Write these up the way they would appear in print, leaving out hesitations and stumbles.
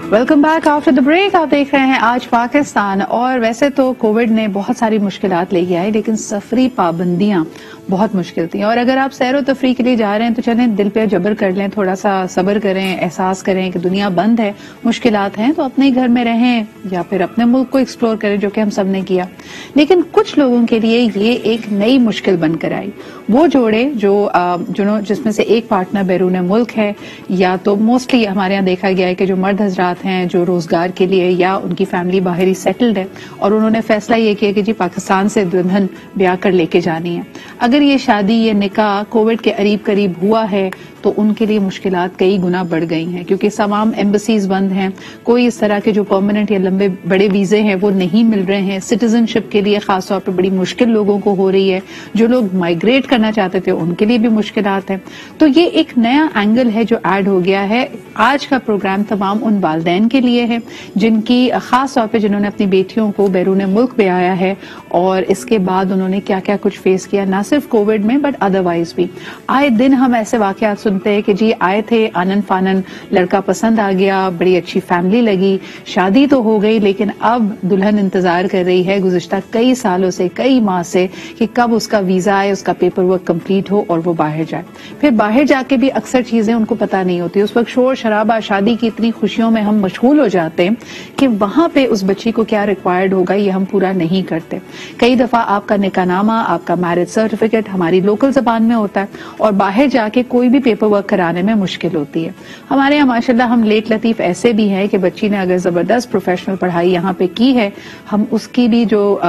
Welcome back after the break. आप देख रहे हैं आज पाकिस्तान। और वैसे तो कोविड ने बहुत सारी मुश्किलात लेके आई, लेकिन सफरी पाबंदियां बहुत मुश्किल थी। और अगर आप सैर व तफरी के लिए जा रहे हैं तो चलें दिल पे जबर कर लें, थोड़ा सा सब्र करें, एहसास करें कि दुनिया बंद है, मुश्किलात हैं, तो अपने घर में रहें या फिर अपने मुल्क को एक्सप्लोर करें, जो कि हम सब ने किया। लेकिन कुछ लोगों के लिए ये एक नई मुश्किल बनकर आई। वो जोड़े जो जिसमें से एक पार्टनर बैरून मुल्क है, या तो मोस्टली हमारे यहाँ देखा गया है कि जो मर्द हजरात हैं जो रोजगार के लिए या उनकी फैमिली बाहर ही सेटल्ड है और उन्होंने फैसला ये किया कि जी पाकिस्तान से दुल्हन ब्याह कर लेके जानी है। अगर ये शादी ये निकाह कोविड के करीब करीब हुआ है तो उनके लिए मुश्किलात कई गुना बढ़ गई हैं, क्योंकि तमाम एम्बेसीज बंद हैं, कोई इस तरह के जो परमानेंट या लंबे बड़े वीजे हैं वो नहीं मिल रहे हैं। सिटीजनशिप के लिए खास तौर पर बड़ी मुश्किल लोगों को हो रही है। जो लोग माइग्रेट करना चाहते थे उनके लिए भी मुश्किलात हैं। तो ये एक नया एंगल है जो ऐड हो गया है। आज का प्रोग्राम तमाम उन वालदैन के लिए है जिनकी खास तौर पर जिन्होंने अपनी बेटियों को बैरून मुल्क ब्याया है और इसके बाद उन्होंने क्या क्या कुछ फेस किया, ना सिर्फ कोविड में बट अदरवाइज भी। आए दिन हम ऐसे वाकयात सुनते हैं कि जी आए थे आनन फानन, लड़का पसंद आ गया, बड़ी अच्छी फैमिली लगी, शादी तो हो गई, लेकिन अब दुल्हन इंतजार कर रही है गुज़िश्ता कई सालों से, कई माह से, कि कब उसका वीजा आए, उसका पेपर वर्क कंप्लीट हो और वो बाहर जाए। फिर बाहर जाके भी अक्सर चीजें उनको पता नहीं होती। उस वक्त शोर शराबा, शादी की इतनी खुशियों में हम मशगूल हो जाते हैं कि वहां पे उस बच्ची को क्या रिक्वायर्ड होगा ये हम पूरा नहीं करते। कई दफा आपका निकाहनामा, आपका मैरिज सर्टिफिकेट हमारी लोकल जबान में होता है और बाहर जाके कोई भी पेपर वर्क कराने में मुश्किल होती है। हमारे यहाँ माशाल्लाह हम लेट लतीफ ऐसे भी हैं कि बच्ची ने अगर जबरदस्त प्रोफेशनल पढ़ाई यहाँ पे की है, हम उसकी भी जो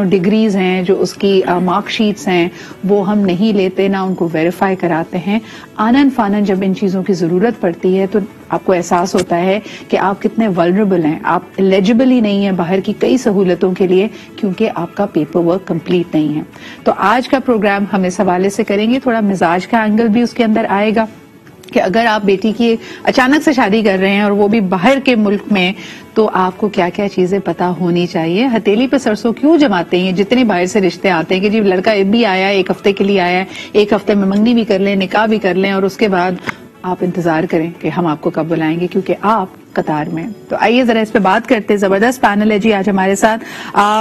डिग्रीज हैं, जो उसकी मार्कशीट्स हैं, वो हम नहीं लेते, ना उनको वेरीफाई कराते हैं। आनन फानन जब इन चीजों की जरूरत पड़ती है तो आपको एहसास होता है कि आप कितने वल्नरेबल हैं, आप एलिजिबल ही नहीं है बाहर की कई सहूलतों के लिए, क्योंकि आपका पेपर वर्क कंप्लीट नहीं है। तो आज का प्रोग्राम हम इस हवाले से करेंगे, थोड़ा मिजाज का एंगल भी उसके अंदर आएगा कि अगर आप बेटी की अचानक से शादी कर रहे हैं और वो भी बाहर के मुल्क में, तो आपको क्या क्या चीजें पता होनी चाहिए। हथेली पे सरसों क्यों जमाते हैं जितने बाहर से रिश्ते आते हैं कि जी लड़का भी आया है, एक हफ्ते के लिए आया है, एक हफ्ते में मंगनी भी कर लें, निकाह भी कर लें और उसके बाद आप इंतजार करें कि हम आपको कब बुलाएंगे, क्योंकि आप कतार में। तो आइए जरा इस पे बात करते हैं। जबरदस्त पैनल है जी आज हमारे साथ।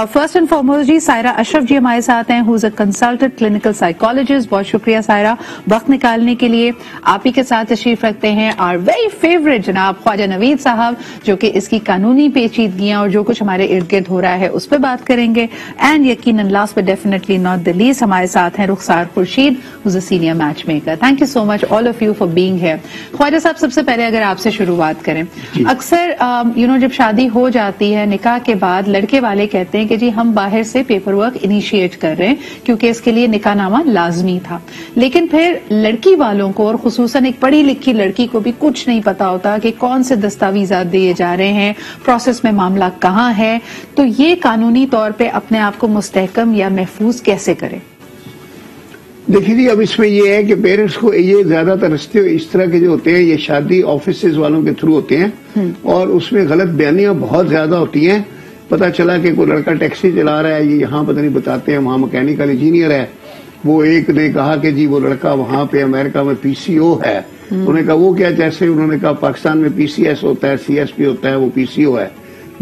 फर्स्ट एंड फॉरमोस्ट जी सायरा अशरफ जी हमारे साथ हैं, who is a consultant clinical psychologist. बहुत शुक्रिया सायरा वक्त निकालने के लिए। आप ही के साथ तशरीफ रखते हैं आवर वेरी फेवरेट जनाब ख्वाजा नवीद साहब, जो कि इसकी कानूनी पेचीदगियां और जो कुछ हमारे इर्द गिर्द हो रहा है उस पर बात करेंगे। एंड यकीनन last but definitely not the least हमारे साथ हैं Rukhsar Khurshid, who is a senior matchmaker. Thank you so much all of you for being here. Khwaja साहब, सबसे पहले अगर आपसे शुरुआत करें, अक्सर जब शादी हो जाती है निकाह के बाद लड़के वाले कहते हैं कि जी हम बाहर से पेपर वर्क इनिशिएट कर रहे हैं क्योंकि इसके लिए निकाहनामा लाजमी था। लेकिन फिर लड़की वालों को और खुसूसन एक पढ़ी लिखी लड़की को भी कुछ नहीं पता होता कि कौन से दस्तावेजात दिए जा रहे हैं, प्रोसेस में मामला कहाँ है। तो ये कानूनी तौर पे अपने आप को मुस्तहकम या महफूज कैसे करें? देखिए जी, अब इसमें ये है कि पेरेंट्स को ये ज्यादातर रिश्ते इस तरह के जो होते हैं ये शादी ऑफिसेज वालों के थ्रू होते हैं और उसमें गलत बयानियां बहुत ज्यादा होती हैं। पता चला कि कोई लड़का टैक्सी चला रहा है, ये यहाँ पता नहीं बताते हैं वहाँ मैकेनिकल इंजीनियर है, वो एक ने कहा कि जी वो लड़का वहाँ पे अमेरिका में पीसीओ है। उन्होंने कहा वो क्या, जैसे उन्होंने कहा पाकिस्तान में पीसीएस होता है, सीएसपी होता है, वो पीसीओ है।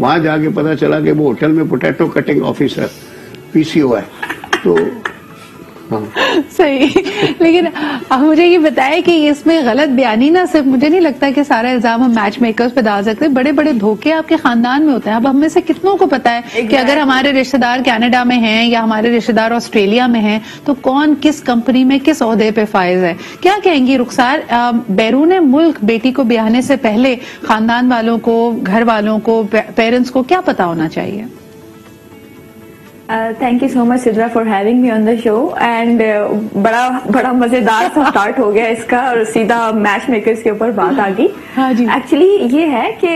वहां जाके पता चला कि वो होटल में पोटैटो कटिंग ऑफिसर पीसीओ है। तो सही, लेकिन मुझे ये बताया कि इसमें गलत बयानी ना सिर्फ, मुझे नहीं लगता कि सारा इल्जाम हम मैच मेकर्स पे डाल सकते। बड़े बड़े धोखे आपके खानदान में होते हैं। अब हम में से कितनों को पता है कि अगर हमारे रिश्तेदार कनाडा में हैं या हमारे रिश्तेदार ऑस्ट्रेलिया में हैं तो कौन किस कंपनी में किस ओहदे पे फाइज है। क्या कहेंगी रुखसार, बैरून मुल्क बेटी को ब्याहने से पहले खानदान वालों को, घर वालों को, पेरेंट्स को क्या पता होना चाहिए? Thank you so much Sidra for having me on the show. And बड़ा मजेदार सा स्टार्ट हो गया इसका और सीधा मैच मेकर्स के ऊपर बात आ गई। हाँ जी, एक्चुअली ये है कि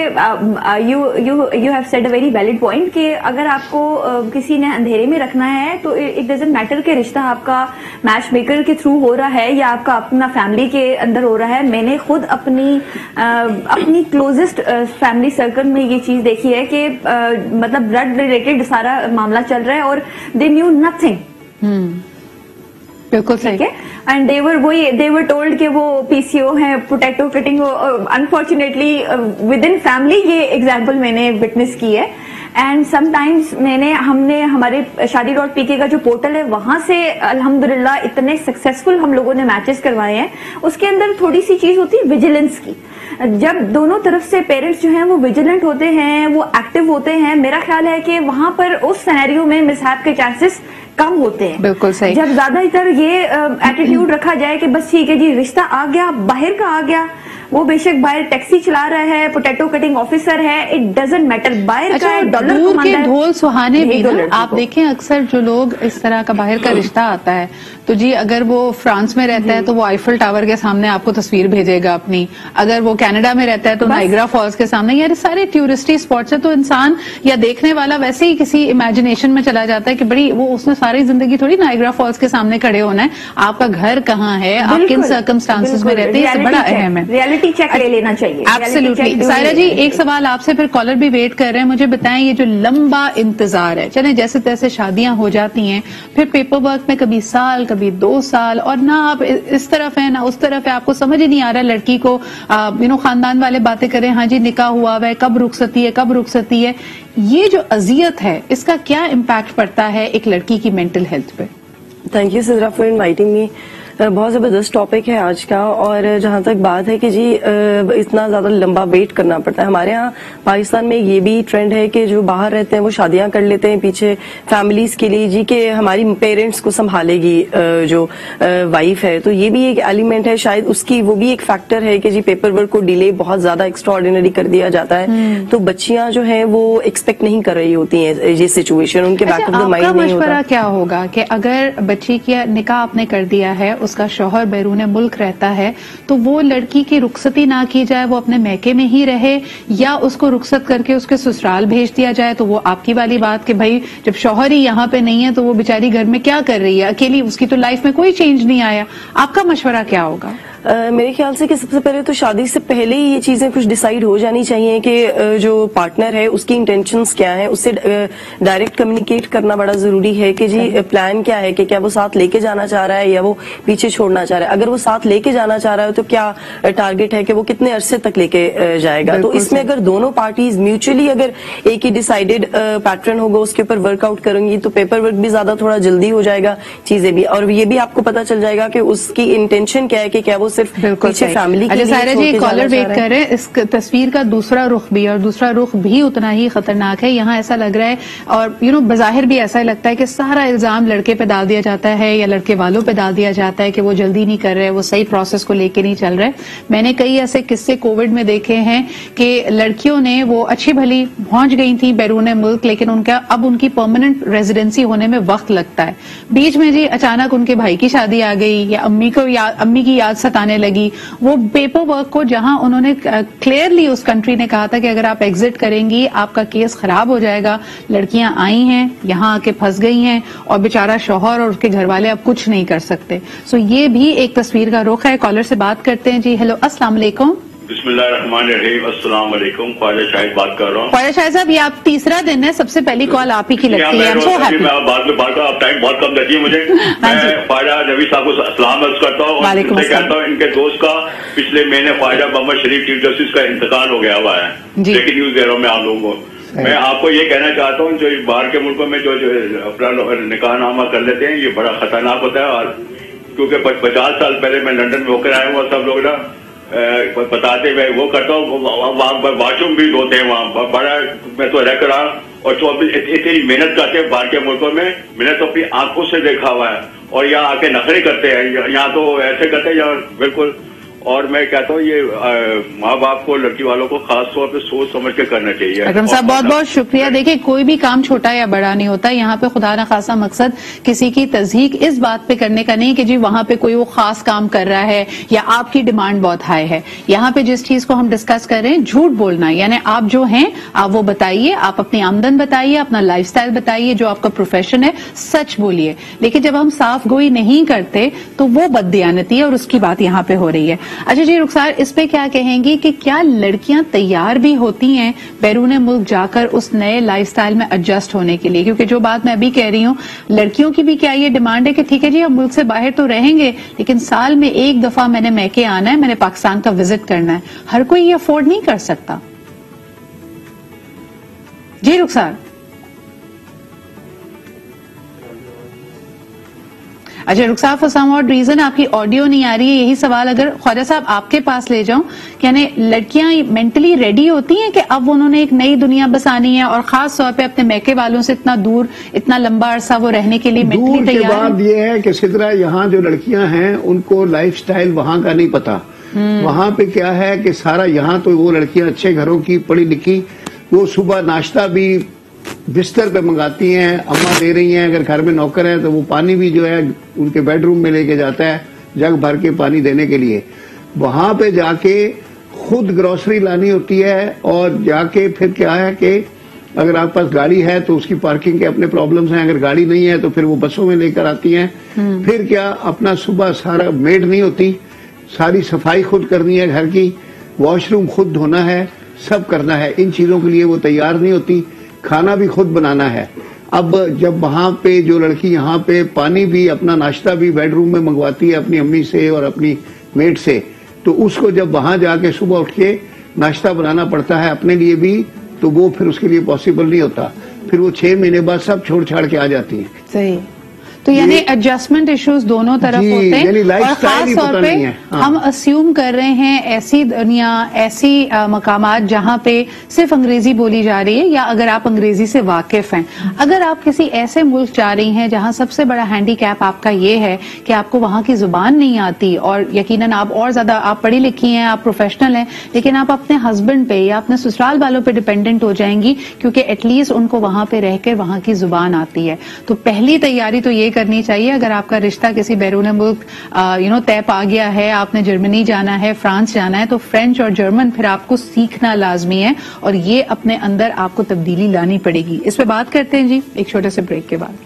you have said a very valid point कि अगर आपको किसी ने अंधेरे में रखना है तो इट डजंट मैटर कि रिश्ता आपका मैच मेकर के थ्रू हो रहा है या आपका अपना फैमिली के अंदर हो रहा है। मैंने खुद अपनी क्लोजेस्ट फैमिली सर्कल में ये चीज देखी है कि मतलब ब्लड रिलेटेड सारा मामला चल रहा है और दे न्यू नथिंग। بالکل ٹھیک ہے. اینڈ they were told کہ وہ PCO ہے, potato cutting. Unfortunately with in family یہ ایگزامپل میں نے وٹنس کی ہے. اینڈ سم ٹائمز ہم نے ہمارے shadi.pk کا جو پورٹل ہے وہاں سے الحمدللہ اتنے سکسیسفل ہم لوگوں نے میچز کروائے ہیں. اس کے اندر تھوڑی سی چیز ہوتی ہے ویجیلنس کی. جب دونوں طرف سے پیرنٹس جو ہیں وہ ویجیلنٹ ہوتے ہیں, وہ ایکٹیو ہوتے ہیں, میرا خیال ہے کہ وہاں پر اس سینیریو میں مسہیپ کے چانسز کم ہوتے ہیں. بالکل صحیح. جب زیادہ تر یہ ایٹیٹیوڈ رکھا جائے کہ بس ٹھیک ہے جی رشتہ آ گیا, باہر کا آ گیا, وہ بے شک باہر ٹیکسی چلا رہا ہے, پوٹیٹو کٹنگ آفیسر ہے, اٹ ڈزنٹ میٹر. باہر کا ڈالر دور کے ڈھول سہانے بھی آپ دیکھیں, اکثر جو لوگ اس طرح کا باہر کا رشتہ آتا ہے تو جی اگر وہ فرانس میں رہتا ہے تو وہ آئیفل ٹاور کے سامنے آپ کو تصویر بھیجے گا اپنی, اگر وہ کینیڈا میں رہتا ہے تو نائگرا فالز کے سامنے. یہ سارے ٹورسٹی اسپاٹس ہیں, تو انسان یا دیکھنے والا ویسے ہی کسی امیجنیشن میں چلا جاتا ہے کہ بڑی وہ اس نے ساری زندگی تھوڑی نائگرا فالز کے سامنے کھڑے ہونا ہے. آپ کا گھر کہاں ہے, آپ کن سرکمسٹانسز میں رہتے ہیں, یہ بڑا اہم ہے. ریئلٹی چیک لے لینا چاہیے. ایبسلیوٹلی. سائرہ جی ایک سوال آپ سے, پھر کالر بھی ویٹ کر رہے ہیں, مجھے بتائیں یہ جو لمبا انتظار ہے, چلیں جیسے تیسے شادیاں ہو جاتی ہیں, پھر پیپر ورک میں کبھی سال کبھی 2 سال, اور نہ آپ اس طرف ہیں نہ اس طرف ہے, آپ کو سمجھ ہی نہیں آ رہا لڑکی کو, خاندان والے باتیں کریں ہاں جی نکاح ہوا ہے, کب رخصتی ہے کب رخصتی ہے. یہ جو اذیت ہے اس کا کیا امپیکٹ پڑتا ہے ایک لڑکی کی مینٹل ہیلتھ پہ؟ Thank you Sidra for inviting me. بہت زبردست ٹاپک ہے آج کا. اور جہاں تک بات ہے کہ جی اتنا زیادہ لمبا ویٹ کرنا پڑتا ہے, ہمارے ہاں پاکستان میں یہ بھی ٹرینڈ ہے کہ جو باہر رہتے ہیں وہ شادیاں کر لیتے ہیں پیچھے فیملیز کے لیے, جی کہ ہماری پیرنٹس کو سنبھالے گی جو وائف ہے. تو یہ بھی ایک ایلیمنٹ ہے شاید اس کی, وہ بھی ایک فیکٹر ہے کہ جی پیپر ورک کو ڈیلے بہت زیادہ ایکسٹراڈینری کر دیا جاتا ہے. تو بچیاں جو ہیں وہ ایکسپیکٹ نہیں کر رہی ہوتی ہیں یہ سچویشن, ان کے بیک آف دا مائنڈ نہیں ہوتا. مشورہ کیا ہوگا کہ اگر بچی کی نکاح آپ نے کر دیا ہے, اس کا شوہر بیرون ملک رہتا ہے, تو وہ لڑکی کی رخصتی نہ کی جائے, وہ اپنے میکے میں ہی رہے, یا اس کو رخصت کر کے اس کے سسرال بھیج دیا جائے؟ تو وہ آپ کی والی بات کہ بھائی جب شوہر ہی یہاں پہ نہیں ہے تو وہ بیچاری گھر میں کیا کر رہی ہے اکیلی, اس کی تو لائف میں کوئی چینج نہیں آیا. آپ کا مشورہ کیا ہوگا؟ میرے خیال سے کہ سب سے پہلے تو شادی سے پہلے ہی یہ چیزیں کچھ ڈیسائیڈ ہو جانی چاہیے کہ جو پارٹنر ہے اس کی انٹینشنز کیا ہیں, اس سے ڈائریکٹ کمیونیکیٹ کرنا بڑا ضروری ہے کہ جی پلان کیا ہے, کہ کیا وہ ساتھ لے کے جانا چاہ رہا ہے یا وہ پیچھے چھوڑنا چاہ رہا ہے. اگر وہ ساتھ لے کے جانا چاہ رہا ہے تو کیا ٹارگٹ ہے کہ وہ کتنے عرصے تک لے کے جائے گا. تو اس میں اگر دونوں پارٹیز میوچلی اگر ایک ہی ڈیسائیڈڈ پیٹرن ہوگا اس کے اوپر ورک آؤٹ کریں گی تو پیپر ورک بھی زیادہ تھوڑا جلدی ہو جائے گا, چیزیں بھی, اور یہ بھی آپ کو پتا چل جائے گا کہ اس کی انٹینشن کیا ہے, کہ کیا وہ صرف پیچھے فیملی کے لیے. سائرہ جی کالر ویٹ کر رہے ہیں, اس تصویر کا دوسرا رخ بھی, اور دوسرا رخ بھی اتنا ہی خطرناک ہے. یہاں ایسا لگ رہا ہے, اور بظاہر بھی ایسا ہی لگتا ہے کہ سارا الزام لڑکے پہ ڈال دیا جاتا ہے یا لڑکے والوں پہ ڈال دیا جاتا ہے کہ وہ جلدی نہیں کر رہے, وہ صحیح پروسیس کو لے کے نہیں چل رہے. میں نے کئی ایسے قصے کووڈ میں دیکھے ہیں کہ لڑکیوں نے وہ اچھی بھلی پہنچ گئی تھیں بیرون ملک, لیکن اب ان کی پرماننٹ ریزیڈنسی ہونے میں وقت لگتا ہے. بیچ میں جی اچانک ان کے بھائی کی شادی آ گئی یا امی کی یاد ستانے لگی. وہ پیپر ورک کو جہاں انہوں نے کلیئرلی اس کنٹری نے کہا تھا کہ اگر آپ ایگزٹ کریں گی آپ کا کیس خراب ہو جائے گا, لڑکیاں آئی ہیں یہاں آ کے پھنس گئی ہیں اور بیچارہ شوہر اور اس کے گھر والے اب کچھ نہیں کر سکتے. سو یہ بھی ایک تصویر کا رخ ہے. کالر سے بات کرتے ہیں. جی ہیلو, السلام علیکم. بسم اللہ الرحمن الرحیم. السلام علیکم. خواجہ شاہد بات کر رہا ہوں. خواجہ شاہد صاحب یہ آپ تیسرا دن ہے, سب سے پہلی کال آپ ہی کی لگتی ہے. آپ ٹائم بہت کم دیتی ہے مجھے. میں خواجہ نبی صاحب کو سلام عرض کرتا ہوں اور کہتا ہوں ان کے دوست کا پچھلے مہینے خواجہ محمد شریف چیف جسٹس کا انتقال ہو گیا ہوا ہے. لیکن نیوز دے رہا ہوں میں آپ لوگوں کو. میں آپ کو یہ کہنا چاہتا ہوں جو باہر کے ملکوں میں جو اپنا نکاح نامہ کر لیتے ہیں یہ بڑا خطرناک ہوتا ہے. اور کیونکہ 50 سال پہلے میں لندن میں ہو کر آیا ہوں, سب لوگ نا بتاتے میں وہ کرتا ہوں, وہاں واش روم بھی ہوتے ہیں وہاں بڑا, میں تو رہ کر رہا اور تو اتنی محنت کرتے ہیں باہر کے ملکوں میں, میں نے تو اپنی آنکھوں سے دیکھا ہوا ہے. اور یہاں آ کے نخرے کرتے ہیں, یہاں تو ایسے کرتے ہیں یہاں بالکل. اور میں کہتا ہوں یہ ماں باپ کو لڑکی والوں کو خاص طور پہ سوچ سمجھ کے کرنا چاہیے. اکرم صاحب بہت بہت شکریہ. دیکھیں کوئی بھی کام چھوٹا یا بڑا نہیں ہوتا, یہاں پہ خدا نخواستہ مقصد کسی کی تصدیق اس بات پہ کرنے کا نہیں کہ جی وہاں پہ کوئی وہ خاص کام کر رہا ہے یا آپ کی ڈیمانڈ بہت ہائی ہے. یہاں پہ جس چیز کو ہم ڈسکس کر رہے ہیں جھوٹ بولنا, یعنی آپ جو ہیں آپ وہ بتائیے, آپ اپنی آمدن بتائیے, اپنا لائف سٹائل بتائیے, جو آپ کا پروفیشن ہے سچ بولیے. لیکن جب ہم صاف گوئی نہیں کرتے تو وہ بددیانتی ہے اور اس کی بات یہاں پہ ہو رہی ہے. अच्छा जी रुखसार, इस पे क्या कहेंगी कि क्या लड़कियां तैयार भी होती हैं बैरून मुल्क जाकर उस नए लाइफस्टाइल में एडजस्ट होने के लिए? क्योंकि जो बात मैं अभी कह रही हूँ, लड़कियों की भी क्या ये डिमांड है कि ठीक है जी हम मुल्क से बाहर तो रहेंगे लेकिन साल में एक दफा मैंने मैके आना है, मैंने पाकिस्तान का विजिट करना है। हर कोई ये अफोर्ड नहीं कर सकता। जी रुखसार। अच्छा रुखसार, फॉर सम ऑड रीजन आपकी ऑडियो नहीं आ रही है। यही सवाल अगर ख्वाजा साहब आपके पास ले जाऊं, यानी लड़कियां मेंटली रेडी होती हैं कि अब उन्होंने एक नई दुनिया बसानी है और खास तौर पे अपने मैके वालों से इतना दूर, इतना लंबा अरसा वो रहने के लिए मेंटली तैयार है? बात ये है कि सिद्रा, यहाँ जो लड़कियां हैं उनको लाइफस्टाइल वहां का नहीं पता। वहां पे क्या है कि सारा, यहाँ तो वो लड़कियां अच्छे घरों की पढ़ी लिखी, वो सुबह नाश्ता भी बिस्तर पे मंगाती हैं, अम्मा दे रही हैं। अगर घर में नौकर है तो वो पानी भी जो है उनके बेडरूम में लेके जाता है जग भर के पानी देने के लिए। वहां पे जाके खुद ग्रोसरी लानी होती है और जाके फिर क्या है कि अगर आपके पास गाड़ी है तो उसकी पार्किंग के अपने प्रॉब्लम्स हैं, अगर गाड़ी नहीं है तो फिर वो बसों में लेकर आती हैं। फिर क्या अपना सुबह सारा मेड नहीं होती, सारी सफाई खुद करनी है घर की, वॉशरूम खुद धोना है, सब करना है। इन चीजों के लिए वो तैयार नहीं होती, खाना भी खुद बनाना है। अब जब वहां पे जो लड़की यहाँ पे पानी भी, अपना नाश्ता भी बेडरूम में मंगवाती है अपनी अम्मी से और अपनी मेड से, तो उसको जब वहां जाके सुबह उठ के नाश्ता बनाना पड़ता है अपने लिए भी, तो वो फिर उसके लिए पॉसिबल नहीं होता। फिर वो 6 महीने बाद सब छोड़ छाड़ के आ जाती है। सही। तो यानी एडजस्टमेंट इश्यूज दोनों तरफ होते हैं और खास तौर पे हम अस्यूम कर रहे हैं ऐसी दुनिया, ऐसी मकामात जहां पे सिर्फ अंग्रेजी बोली जा रही है, या अगर आप अंग्रेजी से वाकिफ हैं, अगर आप किसी ऐसे मुल्क जा रही हैं जहां सबसे बड़ा हैंडीकैप आपका ये है कि आपको वहां की जुबान नहीं आती, और यकीनन आप और ज्यादा, आप पढ़ी लिखी हैं, आप प्रोफेशनल हैं, लेकिन आप अपने हस्बैंड पे या अपने ससुराल वालों पे डिपेंडेंट हो जाएंगी क्योंकि एटलीस्ट उनको वहां पे रहकर वहां की जुबान आती है। तो पहली तैयारी तो ये करनी चाहिए, अगर आपका रिश्ता किसी बैरून मुल्क तय पा गया है, आपने जर्मनी जाना है, फ्रांस जाना है, तो फ्रेंच और जर्मन फिर आपको सीखना लाजमी है और ये अपने अंदर आपको तब्दीली लानी पड़ेगी। इस पे बात करते हैं जी एक छोटे से ब्रेक के बाद।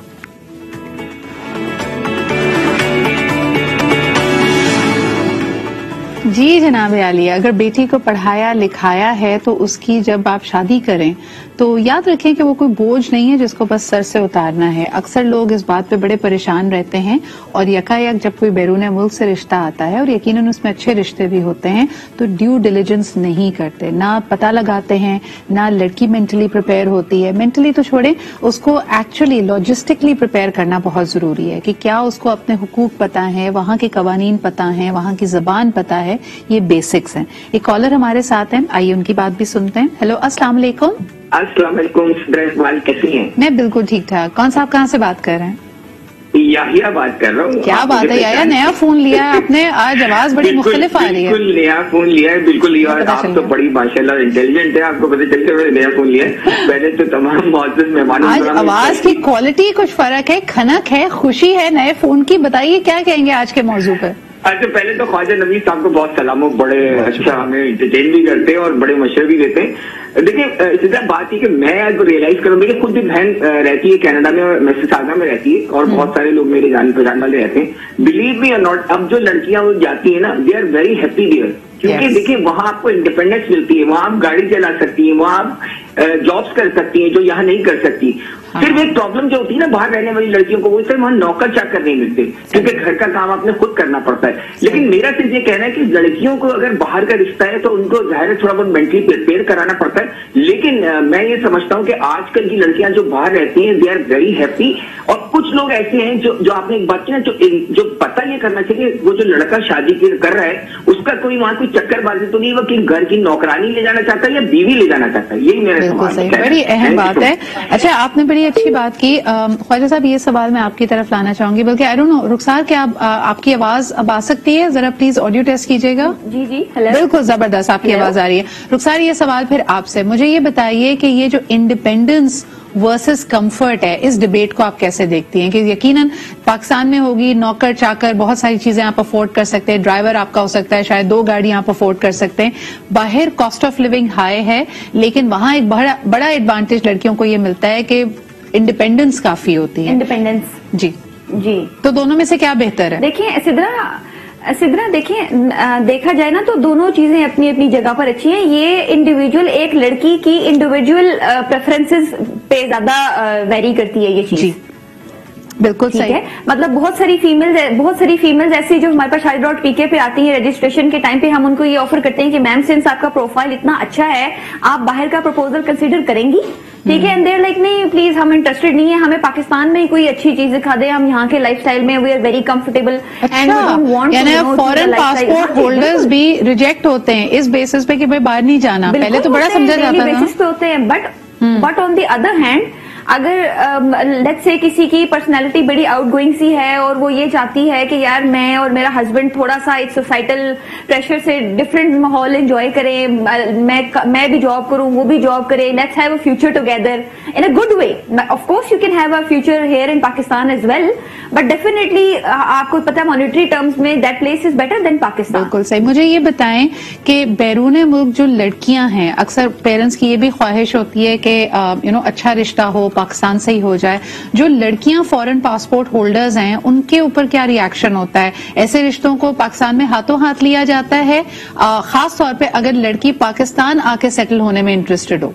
जी जनाब आलिया, अगर बेटी को पढ़ाया लिखाया है तो उसकी जब आप शादी करें तो याद रखें कि वो कोई बोझ नहीं है जिसको बस सर से उतारना है। अक्सर लोग इस बात पे बड़े परेशान रहते हैं और यकायक जब कोई बैरून मुल्क से रिश्ता आता है और यकीनन उसमें अच्छे रिश्ते भी होते हैं तो ड्यू डिलिजेंस नहीं करते, ना पता लगाते हैं, ना लड़की मेंटली प्रिपेयर होती है। मेंटली तो छोड़ें, उसको एक्चुअली लॉजिस्टिकली प्रिपेयर करना बहुत जरूरी है कि क्या उसको अपने हुकूक पता है, वहां के कवानीन पता है, वहां की जबान पता है, ये बेसिक्स हैं। एक कॉलर हमारे साथ हैं, आइए उनकी बात भी सुनते हैं। हेलो, अस्सलाम वालेकुम। अस्सलाम वालेकुम, कैसी हैं? मैं बिल्कुल ठीक ठाक। कौन साहब कहाँ से बात कर रहे हैं? याहिया बात कर रहा हूँ। क्या बात है याहिया, नया फोन लिया है आपने, आज आवाज बड़ी मुख्तलिफ आ रही है। बिल्कुल नया फोन लिया है, बिल्कुल लिया है। आप तो बड़ी माशाल्लाह इंटेलिजेंट है, आपको पता चल गया नया फोन लिया है। पहले तो तमाम मौजूद मेहमान, आज आवाज की क्वालिटी कुछ फर्क है, खनक है, खुशी है नए फोन की। बताइए क्या कहेंगे आज के मौजू पर? अच्छा, पहले तो ख्वाजा नबी साहब को बहुत सलाम, बड़े अच्छा हमें इंटरटेन भी करते हैं और बड़े मशवरे भी देते हैं। देखिए सीधा बात है कि मैं आज रियलाइज करूँ, मेरी खुद भी बहन रहती है कनाडा में, मिसिसागा में रहती है और बहुत सारे लोग मेरे जान पहचान वाले रहते हैं। बिलीव मी और नॉट, अब जो लड़कियां वो जाती है ना, they are very happy there, क्योंकि देखिए वहां आपको इंडिपेंडेंस मिलती है, वहां आप गाड़ी चला सकती हैं, वहां आप जॉब्स कर सकती हैं जो यहाँ नहीं कर सकती। सिर्फ एक प्रॉब्लम जो होती है ना बाहर रहने वाली लड़कियों को, वो सिर्फ वहां नौकर चाकर नहीं मिलते क्योंकि घर का काम आपने खुद करना पड़ता है। लेकिन मेरा सिर्फ ये कहना है कि लड़कियों को अगर बाहर का रिश्ता है तो उनको जाहिर है थोड़ा बहुत मेंटली प्रिपेयर कराना पड़ता है। लेकिन मैं ये समझता हूँ कि आजकल की लड़कियां जो बाहर रहती हैं दे आर वेरी हैप्पी। और कुछ लोग ऐसे हैं जो आपने एक बात की ना, जो पता ये करना चाहिए वो जो लड़का शादी कर रहा है उसका कोई वहां कोई चक्करबाजी तो नहीं, वो कि घर की नौकरानी ले जाना चाहता है या बीवी ले जाना चाहता है, यही मेरा सवाल है। बड़ी अहम बात है। अच्छा, आपने बड़ी अच्छी बात की। ख्वाजा साहब, ये सवाल मैं आपकी तरफ लाना चाहूंगी, बल्कि आई डोंट नो रुखसार, क्या आपकी आवाज अब आ सकती है? जरा प्लीज ऑडियो टेस्ट कीजिएगा। जी जी, हेलो। बिल्कुल जबरदस्त आपकी आवाज आ रही है। रुखसार, ये सवाल फिर आपसे, मुझे ये बताइए कि ये जो इंडिपेंडेंस वर्सेस कंफर्ट है, इस डिबेट को आप कैसे देखती हैं? कि यकीनन पाकिस्तान में होगी नौकर चाकर, बहुत सारी चीजें आप अफोर्ड कर सकते हैं, ड्राइवर आपका हो सकता है, शायद 2 गाड़ी आप अफोर्ड कर सकते हैं, बाहर कॉस्ट ऑफ लिविंग हाई है, लेकिन वहां एक बड़ा एडवांटेज लड़कियों को ये मिलता है कि इंडिपेंडेंस काफी होती है। इंडिपेंडेंस, जी जी। तो दोनों में से क्या बेहतर है? देखिए सिद्रा, सिद्रा देखें, देखा जाए ना तो दोनों चीजें अपनी अपनी जगह पर अच्छी हैं। ये इंडिविजुअल, एक लड़की की इंडिविजुअल प्रेफरेंसेस पे ज्यादा वेरी करती है ये चीज। बिल्कुल सही है। मतलब बहुत सारी फीमेल्स ऐसी जो हमारे पास शादी.pk पे आती हैं, रजिस्ट्रेशन के टाइम पे हम उनको ये ऑफर करते हैं कि मैम सिंस आपका प्रोफाइल इतना अच्छा है, आप बाहर का प्रपोजल कंसिडर करेंगी? ठीक है। एंड देयर लाइक नहीं प्लीज, हम इंटरेस्टेड नहीं है, हमें पाकिस्तान में ही कोई अच्छी चीज दिखा दे, हम यहाँ के लाइफस्टाइल में we are very comfortable and we don't want to know. Foreign passport holders भी रिजेक्ट होते हैं इस बेसिस पे कि भाई बाहर नहीं जाना। पहले तो बड़ा समझा जाता था, बेसिस पे होते हैं, but on the other hand अगर लेट्स से किसी की पर्सनैलिटी बड़ी आउटगोइंग सी है और वो ये चाहती है कि यार मैं और मेरा हस्बैंड थोड़ा सा एक सोसाइटल प्रेशर से डिफरेंट माहौल एंजॉय करें, मैं भी जॉब करूं, वो भी जॉब करे, let's have a future together in a good way. Of course you can have a future here in Pakistan as well, but definitely आपको पता है मॉनेटरी टर्म्स में that place is better than Pakistan. बिल्कुल सही। मुझे ये बताएं कि बैरून मुल्क जो लड़कियां हैं, अक्सर पेरेंट्स की ये भी ख्वाहिश होती है कि अच्छा रिश्ता हो, पाकिस्तान से ही हो जाए। जो लड़कियां फॉरेन पासपोर्ट होल्डर्स हैं उनके ऊपर क्या रिएक्शन होता है? ऐसे रिश्तों को पाकिस्तान में हाथों हाथ लिया जाता है, खास तौर पे अगर लड़की पाकिस्तान आके सेटल होने में इंटरेस्टेड हो?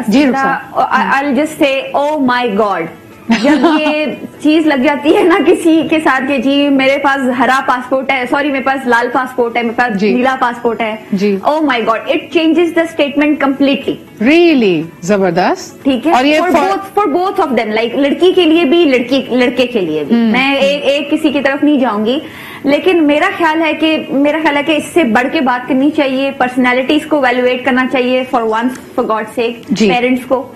जी, I'll just say, oh my God, जब ये चीज लग जाती है ना किसी के साथ कि जी मेरे पास हरा पासपोर्ट है, सॉरी मेरे पास लाल पासपोर्ट है, मेरे पास नीला पासपोर्ट है, oh my God, it changes the statement completely. Really जबरदस्त। ठीक है। और ये for both of them, like लड़की के लिए भी लड़के के लिए भी। मैं एक किसी की तरफ नहीं जाऊंगी, लेकिन मेरा ख्याल है कि इससे बढ़ के बात करनी चाहिए, पर्सनैलिटीज को वैल्यूएट करना चाहिए for once, for God sake, parents को,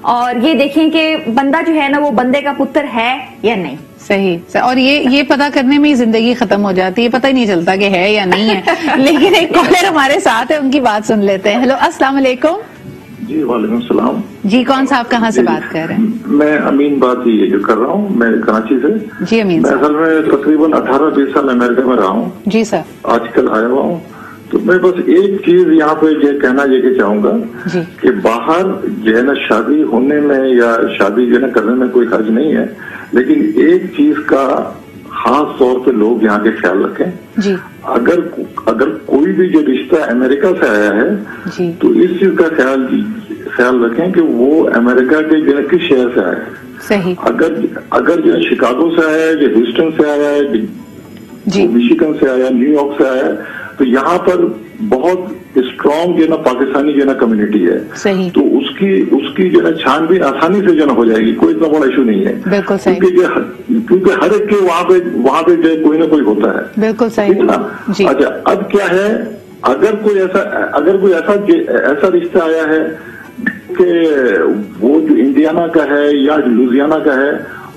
और ये देखें कि बंदा जो है ना वो बंदे का पुत्र है या नहीं। सही। और ये पता करने में ही जिंदगी खत्म हो जाती है, पता ही नहीं चलता कि है या नहीं है। लेकिन एक कॉलर हमारे साथ है, उनकी बात सुन लेते हैं। हेलो, अस्सलाम वालेकुम। जी वालेकुम सलाम। जी, कौन सा, आप कहाँ से बात कर रहे हैं? मैं अमीन बात ये जो कर रहा हूँ, मैं कराची से। जी अमीन। मैं असल में तकरीबन 18-20 साल अमेरिका में रहा हूँ। जी सर। आजकल आया हुआ हूँ, तो मैं बस एक चीज यहाँ पे ये कहना ये चाहूंगा कि बाहर जो है ना शादी होने में या शादी जो है ना करने में कोई हर्ज नहीं है, लेकिन एक चीज का खास तौर पे लोग यहाँ के ख्याल रखें जी। अगर कोई भी जो रिश्ता अमेरिका से आया है जी, तो इस चीज का ख्याल रखें कि वो अमेरिका के जो किस शहर से आया है। सही। अगर जो शिकागो से आया है, जो ह्यूस्टन से आया है, जी मिशिगन से आया, न्यूयॉर्क से आया, तो यहाँ पर बहुत स्ट्रॉन्ग जो ना पाकिस्तानी जो ना कम्युनिटी है। सही। तो उसकी जो ना छानबीन आसानी से जो ना हो जाएगी, कोई इतना बड़ा इशू नहीं है। बिल्कुल सही। क्योंकि हर एक के वहाँ पे जो कोई ना कोई होता है। बिल्कुल सही। जी। अच्छा, अब क्या है, अगर कोई ऐसा रिश्ता आया है कि वो जो इंडियाना का है या लुधियाना का है,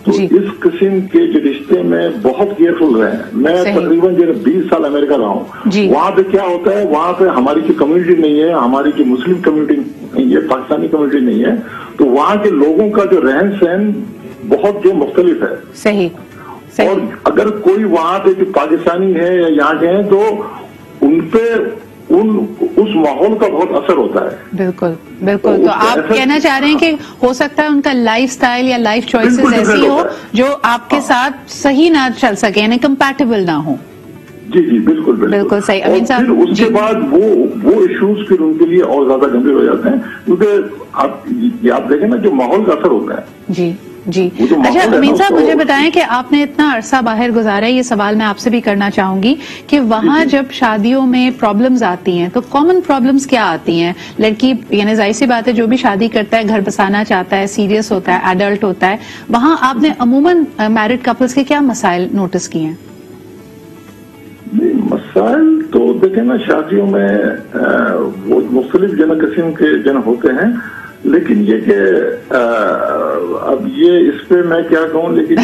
तो इस किस्म के जो रिश्ते में बहुत केयरफुल रहे हैं। मैं तकरीबन जो 20 साल अमेरिका रहा हूँ, वहाँ पे क्या होता है, वहाँ पे हमारी जो कम्युनिटी नहीं है, हमारी जो मुस्लिम कम्युनिटी नहीं है, पाकिस्तानी कम्युनिटी नहीं है, तो वहाँ के लोगों का जो रहन सहन बहुत जो मुख्तलिफ है। सही। और अगर कोई वहाँ पे जो पाकिस्तानी है या यहाँ के हैं, तो उनपे उस माहौल का बहुत असर होता है। बिल्कुल बिल्कुल। तो आप कहना चाह रहे हैं कि हो सकता है उनका लाइफस्टाइल या लाइफ चॉइसेस ऐसी हो जो आपके साथ सही ना चल सके, यानी कंपैटिबल ना हो। जी जी बिल्कुल बिल्कुल सही। अमीन साहब, फिर उसके बाद वो इश्यूज फिर उनके लिए और ज्यादा गंभीर हो जाते हैं, क्योंकि आप देखें ना जो माहौल का असर होता है। जी जी। अच्छा अमीन साहब, मुझे बताएं कि आपने इतना अरसा बाहर गुजारा है, ये सवाल मैं आपसे भी करना चाहूंगी कि वहाँ जब शादियों में प्रॉब्लम्स आती हैं तो कॉमन प्रॉब्लम्स क्या आती हैं? लड़की यानी जाहिर सी बात है जो भी शादी करता है, घर बसाना चाहता है, सीरियस होता है, एडल्ट होता है, वहाँ आपने अमूमन मैरिड कपल्स के क्या मसाइल नोटिस किए हैं? मसाइल तो देखें ना, शादियों में वो मुख्तलिफ जना किस्म के जन होते हैं, लेकिन ये कि अब ये इस पे मैं क्या कहूँ, लेकिन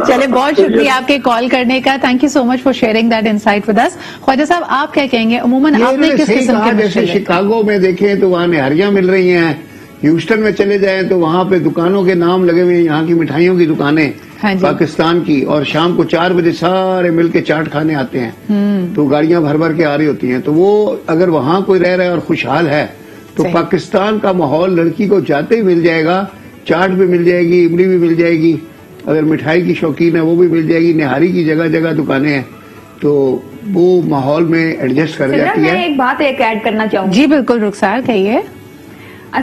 चले, बहुत शुक्रिया आपके कॉल करने का। Thank you so much for sharing that insight with us. Khwaja Sahab, आप क्या कहेंगे? अमूमन आपने किस किस्म के, जैसे शिकागो में देखें तो वहाँ निहारियां मिल रही हैं, ह्यूस्टन में चले जाएं तो वहाँ पे दुकानों के नाम लगे हुए हैं, यहाँ की मिठाइयों की दुकानें पाकिस्तान की, और शाम को 4 बजे सारे मिलके चाट खाने आते हैं, तो गाड़ियां भर भर के आ रही होती हैं। तो वो अगर वहाँ कोई रह रहा है और खुशहाल है तो पाकिस्तान का माहौल लड़की को जाते ही मिल जाएगा, चाट भी मिल जाएगी, इमली भी मिल जाएगी, اگر مٹھائی کی شوقین ہے وہ بھی مل جائے گی. نہاری کی جگہ جگہ دکانیں ہیں تو وہ ماحول میں ایڈجسٹ کر جاتی ہے. میں ایک بات ایڈ کرنا چاہوں گی. جی بالکل رخسار کہیے.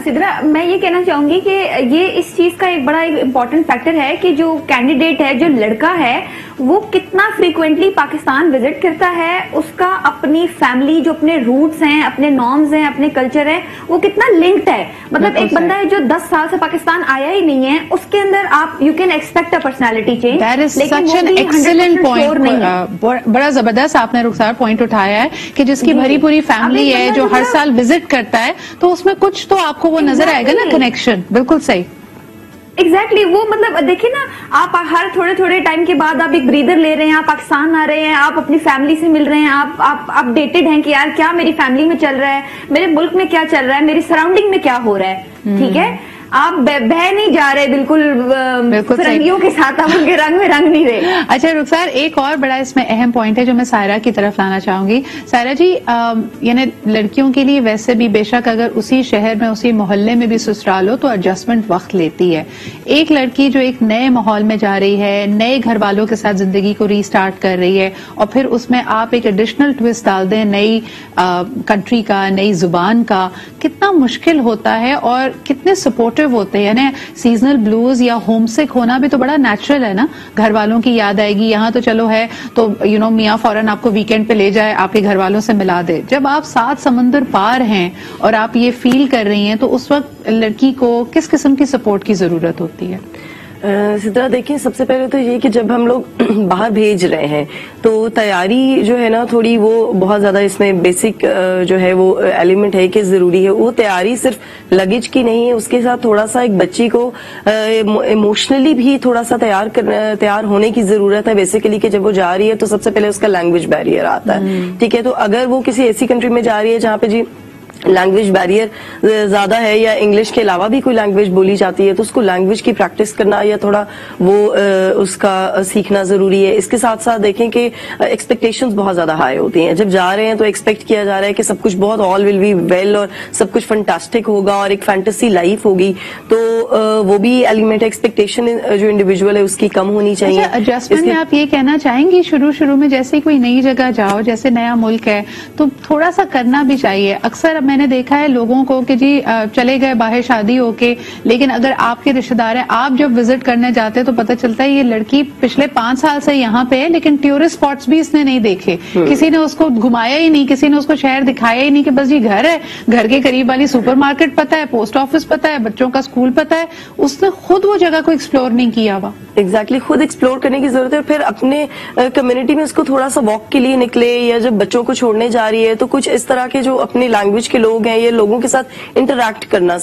سدرا میں یہ کہنا چاہوں گی کہ یہ اس چیز کا ایک بڑا امپورٹنٹ فیکٹر ہے کہ جو کینڈیڈیٹ ہے, جو لڑکا ہے, وہ کتنا فریکوینٹلی پاکستان وزٹ کرتا ہے, اس کا اپنی فیملی جو اپنے روٹس ہیں, اپنے نارمز ہیں, اپنے کلچر ہے, وہ کتنا لنکڈ ہے. مطلب ایک بندہ ہے جو 10 سال سے پاکستان آیا ہی نہیں ہے, اس کے اندر آپ you can expect a personality change. بڑا زبردست آپ نے رخسار پوائنٹ اٹھایا ہے کہ جس کی بھری پوری فیملی ہے, جو ہر سال وزٹ کرتا ہے, تو اس میں کچھ تو آپ کو وہ نظر آئے گا نا کنیکشن. بالکل صحیح. ایگزیکٹلی وہ مطلب دیکھیں نا, آپ ہر تھوڑے تھوڑے ٹائم کے بعد آپ ایک بریدر لے رہے ہیں, آپ پاکستان آ رہے ہیں, آپ اپنی فیملی سے مل رہے ہیں, آپ اپڈیٹڈ ہیں کہ یار کیا میری فیملی میں چل رہا ہے, میرے ملک میں کیا چل رہا ہے, میری سراؤنڈنگ میں کیا ہو رہا ہے. ٹھیک ہے, آپ بہ نہیں جا رہے بالکل فرنگیوں کے ساتھ, آپ ان کے رنگ میں رنگ نہیں رہے. اچھا رخسار, ایک اور بڑا اس میں اہم پوائنٹ ہے جو میں سائرہ کی طرف لانا چاہوں گی. سائرہ جی, یعنی لڑکیوں کے لیے ویسے بھی بے شک اگر اسی شہر میں اسی محلے میں بھی سسرال ہو تو ایڈجسٹمنٹ وقت لیتی ہے. ایک لڑکی جو ایک نئے ماحول میں جا رہی ہے, نئے گھر والوں کے ساتھ زندگی کو ری اسٹارٹ کر رہی ہے, اور پھر اس میں آپ ایک ایڈیشنل ٹوسٹ ڈال دیں نئی کنٹری کا, نئی زبان کا, کتنا مشکل ہوتا ہے اور کتنے سپورٹو ہوتے ہیں. یعنی سیزنل بلوز یا ہوم سک ہونا بھی تو بڑا نیچرل ہے نا, گھر والوں کی یاد آئے گی. یہاں تو چلو ہے تو میاں فوراً آپ کو ویکینڈ پہ لے جائے, آپ کے گھر والوں سے ملا دے. جب آپ 7 سمندر پار ہیں اور آپ یہ فیل کر رہی ہیں تو اس وقت لڑکی کو کس قسم کی سپورٹ کی ضرورت ہوتی ہے؟ سدرا دیکھیں, سب سے پہلے تو یہ کہ جب ہم لوگ باہر بھیج رہے ہیں تو تیاری جو ہے نا تھوڑی وہ بہت زیادہ اس میں بیسک جو ہے وہ ایلیمنٹ ہے کہ ضروری ہے. وہ تیاری صرف لگیج کی نہیں ہے, اس کے ساتھ تھوڑا سا ایک بچی کو ایموشنلی بھی تھوڑا سا تیار ہونے کی ضرورت ہے بیسیکلی, کہ جب وہ جا رہی ہے تو سب سے پہلے اس کا لینگویج بیریئر آتا ہے. ٹھیک ہے, تو اگر وہ کسی ایسی کنٹری میں جا رہی ہے جہاں پہ جی لینگویج بیریئر زیادہ ہے یا انگلش کے علاوہ بھی کوئی لینگویج بولی جاتی ہے, تو اس کو لینگویج کی پریکٹس کرنا یا تھوڑا وہ اس کا سیکھنا ضروری ہے. اس کے ساتھ ساتھ دیکھیں کہ ایکسپیکٹیشنز بہت زیادہ ہائی ہوتی ہیں. جب جا رہے ہیں تو ایکسپیکٹ کیا جا رہا ہے کہ سب کچھ بہت آل ول بی ویل اور سب کچھ فنٹاسٹک ہوگا اور ایک فینٹیسی لائف ہوگی, تو وہ بھی ایلیمنٹ ایکسپیکٹیشن جو انڈیویجول ہے اس کی کم ہونی چاہیے. ایڈجسٹمنٹ میں آپ یہ کہنا چاہیں گی شروع میں جیسے کوئی نئی جگہ جاؤ, جیسے نیا ملک ہے, تو تھوڑا سا کرنا بھی چاہیے. اکثر میں نے دیکھا ہے لوگوں کو کہ جی چلے گئے باہر شادی ہو کے, لیکن اگر آپ کے رشتے دار ہیں, آپ جب وزٹ کرنے جاتے تو پتہ چلتا ہے یہ لڑکی پچھلے 5 سال سے یہاں پہ ہے, لیکن ٹورسٹ اسپاٹس بھی اس نے نہیں دیکھے, کسی نے اس کو گھمایا ہی نہیں, کسی نے اس کو شہر دکھایا ہی نہیں کہ بس جی گھر ہے, گھر کے قریب والی سپر مارکیٹ پتا ہے, پوسٹ آفس پتا ہے, بچوں کا اسکول پتا ہے. اس نے خود وہ جگہ کو ایکسپلور نہیں کیا ہوا. ایگزیکٹلی, خود ایکسپلور کرنے کی ضرورت ہے. پھر اپنے کمیونٹی میں اس کو تھوڑا سا واک کے لیے نکلے, یا جب بچوں کو چھوڑنے جا رہی ہے تو کچھ اس طرح کے جو اپنے لینگویج کے لوگ ہیں یہ لوگوں کے ساتھ انٹریکٹ کرنا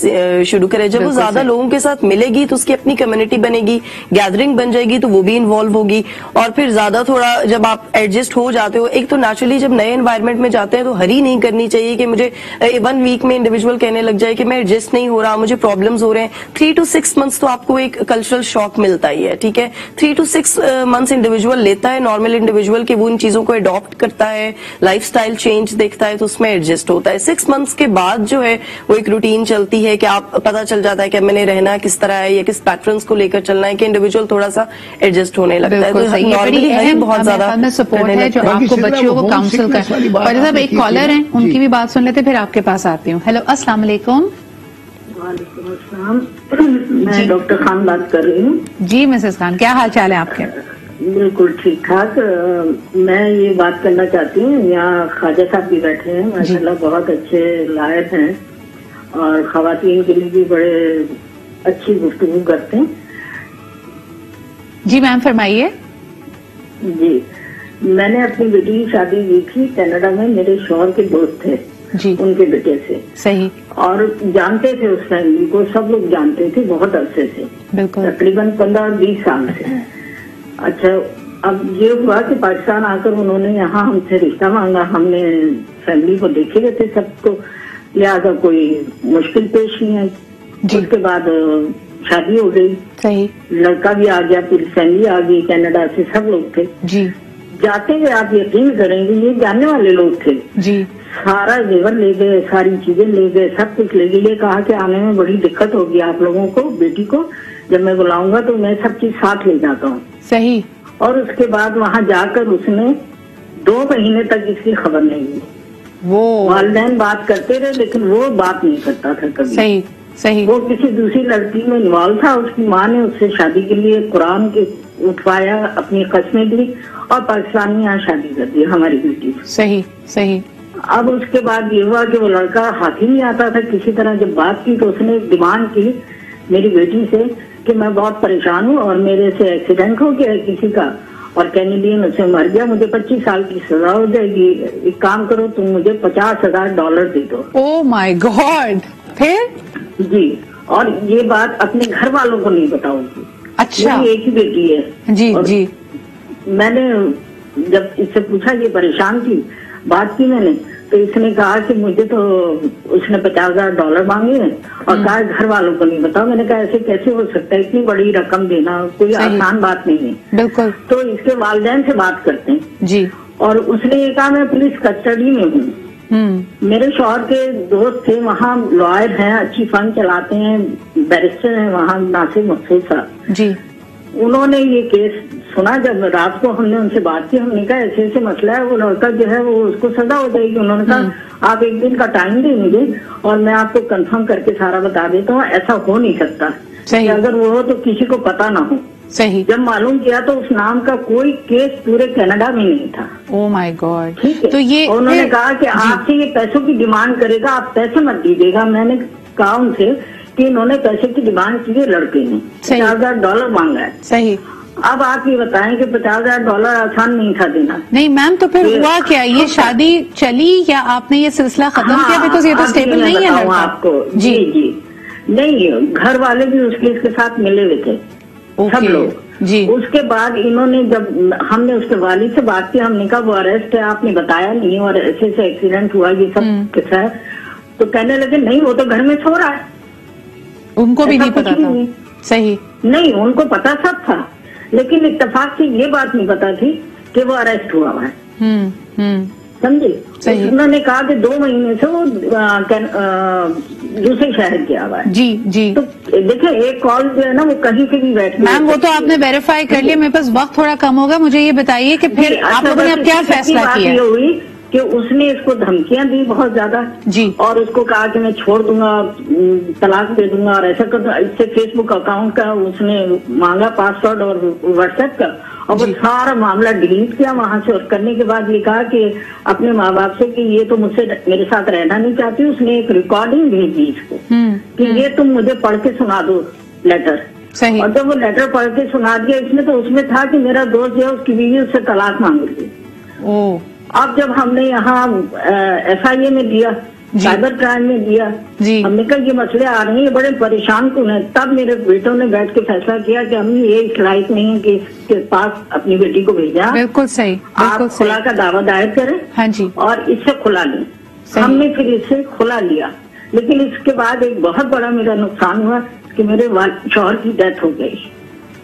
شروع کرے. جب وہ زیادہ لوگوں کے ساتھ ملے گی تو اس کی اپنی کمیونٹی بنے گی, گیدرنگ بن جائے گی, تو وہ بھی انوالو ہوگی. اور پھر زیادہ تھوڑا جب آپ ایڈجسٹ ہو جاتے ہو, ایک تو نیچرلی جب نئے انوائرمنٹ میں جاتے ہیں تو ہری نہیں کرنی چاہیے کہ مجھے 1 ویک میں انڈیویجول کہنے لگ جائے کہ میں ایڈجسٹ نہیں ہو رہا, مجھے پرابلمز ہو رہے ہیں. 3 to 6 months تو آپ کو ایک کلچرل شاک ملتا ہی ہے. ٹھیک ہے, 3 to 6 months انڈیویجول لیتا ہے, نارمل انڈیویجول کہ وہ ان چیزوں کو اڈاپٹ کرتا ہے, لائف سٹائل چینج دیکھتا ہے, تو اس میں ایڈجسٹ ہوتا ہے. 6 months کے بعد جو ہے وہ ایک روٹین چلتی ہے کہ آپ پتا چل جاتا ہے کہ میں نے رہنا کس طرح ہے یا کس پیٹرنس کو لے کر چلنا ہے, کہ انڈیویجول تھوڑا سا ایڈجسٹ ہونے لگتا ہے. تو نارملی بہت زیادہ سپورٹ ہے جو آپ کو بچیوں کو کاؤنسل کر. اور صاحب ایک کالر ہیں, ان کی بھی بات سن لیتے پھر آپ کے پاس آتی ہوں. ہیلو, السلام علیکم. وعلیکم السلام, میں ڈاکٹر خان بات کر رہی ہوں. جی مسز خان, کیا حال چال ہے آپ کے؟ بالکل ٹھیک ٹھاک. میں یہ بات کرنا چاہتی ہوں, یہاں خواجہ صاحب بھی بیٹھے ہیں, ماشاء اللہ بہت اچھے لائق ہیں اور خواتین کے لیے بھی بڑے اچھی گفتگو کرتے ہیں. جی میم فرمائیے. جی, میں نے اپنی بیٹی کی شادی کی تھی کینیڈا میں, میرے شوہر کے دوست تھے جی, ان کے بیٹے سے. صحیح. اور جانتے تھے اس فیملی کو, سب لوگ جانتے تھے بہت عرصے سے, بالکل تقریباً 15-20 سال سے. اچھا, اب یہ ہوا کہ پاکستان آ کر انہوں نے یہاں ہم سے رشتہ مانگا. ہم نے فیملی کو دیکھے ہوئے تھے سب کو, لہٰذا کوئی مشکل پیش نہیں ہے. اس کے بعد شادی ہو گئی. صحیح. لڑکا بھی آ گیا, پوری فیملی آ گئی, کینیڈا سے سب لوگ تھے. جی, جاتے ہوئے آپ یقین کریں گے یہ جاننے والے لوگ تھے. جی, سارا زیور لے گئے, ساری چیزیں لے گئے, سب کچھ لے گئے. یہ کہا کہ آنے میں بڑی دقت ہوگی آپ لوگوں کو, بیٹی کو, जब मैं बुलाऊंगा तो मैं सब चीज साथ ले जाता हूँ। सही। और उसके बाद वहां जाकर उसने 2 महीने तक इसकी खबर नहीं हुई। वो वालिदैन बात करते रहे लेकिन वो बात नहीं करता था कभी। सही सही। वो किसी दूसरी लड़की में इन्वॉल्व था। उसकी माँ ने उससे शादी के लिए कुरान के उठवाया, अपनी कस्में दी और पाकिस्तान में यहाँ शादी कर दी हमारी बेटी। सही सही। अब उसके बाद ये हुआ कि वो लड़का हाथ ही नहीं आता था किसी तरह। जब बात की तो उसने डिमांड की मेरी बेटी से कि मैं बहुत परेशान हूँ और मेरे से एक्सीडेंट हो गया है किसी का और कैनेडियन उससे मर गया, मुझे 25 साल की सजा हो जाएगी, एक काम करो तुम मुझे $50,000 दे दो। Oh my God. फिर? जी, और ये बात अपने घर वालों को नहीं बताऊंगी। अच्छा। मेरी एक ही बेटी है। जी जी। मैंने जब इससे पूछा, ये परेशान थी, बात की मैंने, तो इसने कहा कि मुझे तो उसने $50,000 मांगे हैं और कहा घर वालों को नहीं बताओ। मैंने कहा ऐसे कैसे हो सकता है, इतनी बड़ी रकम देना कोई आसान बात नहीं है। बिल्कुल। तो इसके वालिदैन से बात करते हैं जी। और उसने ये कहा मैं पुलिस कस्टडी में हूँ। मेरे शौहर के दोस्त थे वहाँ, लॉयर हैं, अच्छी फर्म चलाते हैं, बैरिस्टर हैं वहाँ, नासिर मकसूद साहब जी। उन्होंने ये केस सुना। जब रात को हमने उनसे बात की, हमने कहा ऐसे ऐसे मसला है, वो लड़का जो है वो उसको सजा हो जाएगी। उन्होंने कहा आप 1 दिन का टाइम दे मुझे और मैं आपको कंफर्म करके सारा बता देता हूँ। ऐसा हो नहीं सकता कि अगर वो हो तो किसी को पता ना हो। सही। जब मालूम किया तो उस नाम का कोई केस पूरे कनाडा में नहीं था। Oh my God. ठीक है। तो ये उन्होंने कहा कि आपसे ये पैसों की डिमांड करेगा, आप पैसे मत दीजिएगा। मैंने कहा उनसे कि इन्होंने पैसे की डिमांड की है, लड़के ने $50,000 मांगा है। सही। अब आप ये बताएं कि $50,000 आसान नहीं था देना। नहीं मैम, तो फिर हुआ क्या? ये शादी चली या आपने ये सिलसिला खत्म किया? बिकॉज ये तो स्टेबल नहीं है लड़का। आपको जी जी नहीं, घर वाले भी उस केस के साथ मिले हुए थे, सब लोग जी। उसके बाद इन्होंने, जब हमने उसके वालिद से बात की, हमने कहा वो अरेस्ट है, आपने बताया नहीं और ऐसे ऐसे एक्सीडेंट हुआ, ये सब किस्सा है। तो कहने लगे नहीं वो तो घर में सो रहा है। उनको भी नहीं पता था। सही। नहीं, उनको पता सब था, लेकिन इत्तेफाक से ये बात नहीं पता थी कि वो अरेस्ट हुआ है। समझे? उन्होंने कहा कि 2 महीने से वो दूसरे शहर गया हुआ है। जी जी। तो देखिए एक कॉल जो है ना वो कहीं से भी बैठ। मैम वो तो आपने वेरीफाई कर लिया, मेरे पास वक्त थोड़ा कम होगा, मुझे ये बताइए कि फिर आप लोगों ने अब क्या फैसला किया? ये हुई कि उसने इसको धमकियां दी बहुत ज्यादा जी, और उसको कहा कि मैं छोड़ दूंगा, तलाक दे दूंगा और ऐसा कर दूंगा। इससे फेसबुक अकाउंट का उसने मांगा पासवर्ड और व्हाट्सएप का, और वो सारा मामला डिलीट किया वहां से। और करने के बाद ये कहा कि अपने माँ बाप से कि ये तो मुझसे मेरे साथ रहना नहीं चाहती। उसने एक रिकॉर्डिंग भेजी इसको कि ये तुम मुझे पढ़ के सुना दो लेटर। सही। और जब वो लेटर पढ़ के सुना दिया इसने, तो उसमें था कि मेरा दोस्त जो है उसकी बीवी उससे तलाक मांग रही है। अब जब हमने यहाँ FIA में दिया, साइबर क्राइम में दिया, हमने कहा ये मसले आ रहे हैं, ये बड़े परेशान क्यों है। तब मेरे बेटों ने बैठ के फैसला किया कि हम ये इस लायक नहीं है कि इसके पास अपनी बेटी को भेजा। बिल्कुल सही। आप खुला का दावा दायर करें। हाँ जी। और इससे खुला लें। हमने फिर इससे खुला लिया, लेकिन इसके बाद एक बहुत बड़ा मेरा नुकसान हुआ कि मेरे शौहर की डेथ हो गई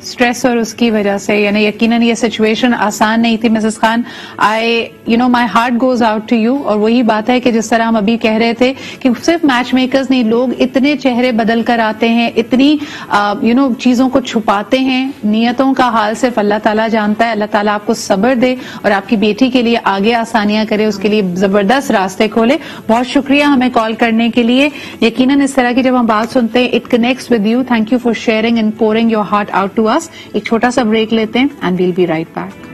स्ट्रेस और उसकी वजह से। यानी यकीनन ये सिचुएशन आसान नहीं थी Mrs Khan. My heart goes out to you. और वही बात है कि जिस तरह हम अभी कह रहे थे कि सिर्फ मैच मेकर्स नहीं, लोग इतने चेहरे बदल कर आते हैं, इतनी चीजों को छुपाते हैं। नियतों का हाल सिर्फ अल्लाह ताला जानता है। अल्लाह ताला आपको सब्र दे और आपकी बेटी के लिए आगे आसानियां करे, उसके लिए जबरदस्त रास्ते खोले। बहुत शुक्रिया हमें कॉल करने के लिए। यकीनन इस तरह की जब हम बात सुनते हैं, it connects with you. Thank you for sharing and pouring your heart out to. एक छोटा सा ब्रेक लेते हैं and we'll be right back.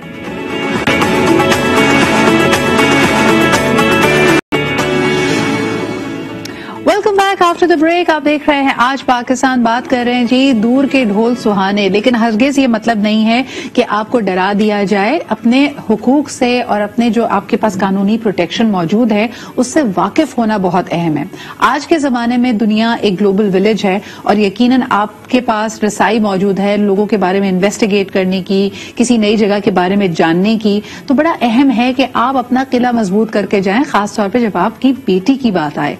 Welcome back after the break. आप देख रहे हैं आज पाकिस्तान। बात कर रहे हैं जी दूर के ढोल सुहाने, लेकिन हरगिज ये मतलब नहीं है कि आपको डरा दिया जाए। अपने हुकूक से और अपने जो आपके पास कानूनी प्रोटेक्शन मौजूद है उससे वाकिफ होना बहुत अहम है। आज के जमाने में दुनिया एक ग्लोबल विलेज है और यकीनन आपके पास रसाई मौजूद है लोगों के बारे में इन्वेस्टिगेट करने की, किसी नई जगह के बारे में जानने की। तो बड़ा अहम है कि आप अपना किला मजबूत करके जाएं, खासतौर पर जब आपकी बेटी की बात आए।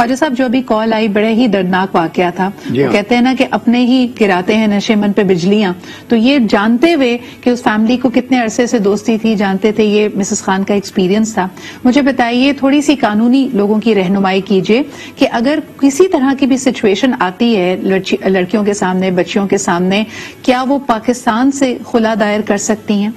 ख्वाजा साहब, جو ابھی کال آئی بڑے ہی دردناک واقعہ تھا. وہ کہتے ہیں نا کہ اپنے ہی گراتے ہیں نشے من پہ بجلیاں. تو یہ جانتے ہوئے کہ اس فیملی کو کتنے عرصے سے دوستی تھی, جانتے تھے, یہ مسز خان کا ایکسپیرینس تھا. مجھے بتائیے, تھوڑی سی قانونی لوگوں کی رہنمائی کیجیے کہ اگر کسی طرح کی بھی سچویشن آتی ہے لڑکیوں کے سامنے, بچیوں کے سامنے, کیا وہ پاکستان سے خلا دائر کر سکتی ہیں؟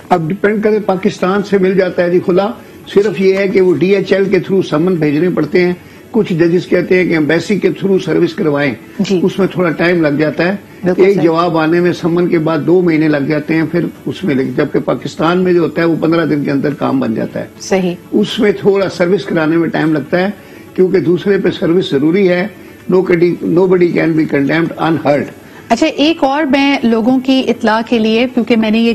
اب ڈپینڈ کرے, پاکستان سے مل جاتا ہے جی خلا. صرف یہ ہے کہ وہ ڈی ایچ ایل کے تھرو سمن بھیجنے پڑتے ہیں. کچھ ججز کہتے ہیں کہ ایمبیسی کے تھرو سروس کروائیں, اس میں تھوڑا ٹائم لگ جاتا ہے. ایک جواب آنے میں سمن کے بعد 2 مہینے لگ جاتے ہیں پھر اس میں, جبکہ پاکستان میں جو ہوتا ہے وہ 15 دن کے اندر کام بن جاتا ہے. صحیح. اس میں تھوڑا سروس کرانے میں ٹائم لگتا ہے کیونکہ دوسرے پہ سروس ضروری ہے. نو بڈی کین بی کنڈیمڈ انہرڈ. اچھا, ایک اور میں لوگوں کی اطلاع کے لیے, کیونکہ میں نے یہ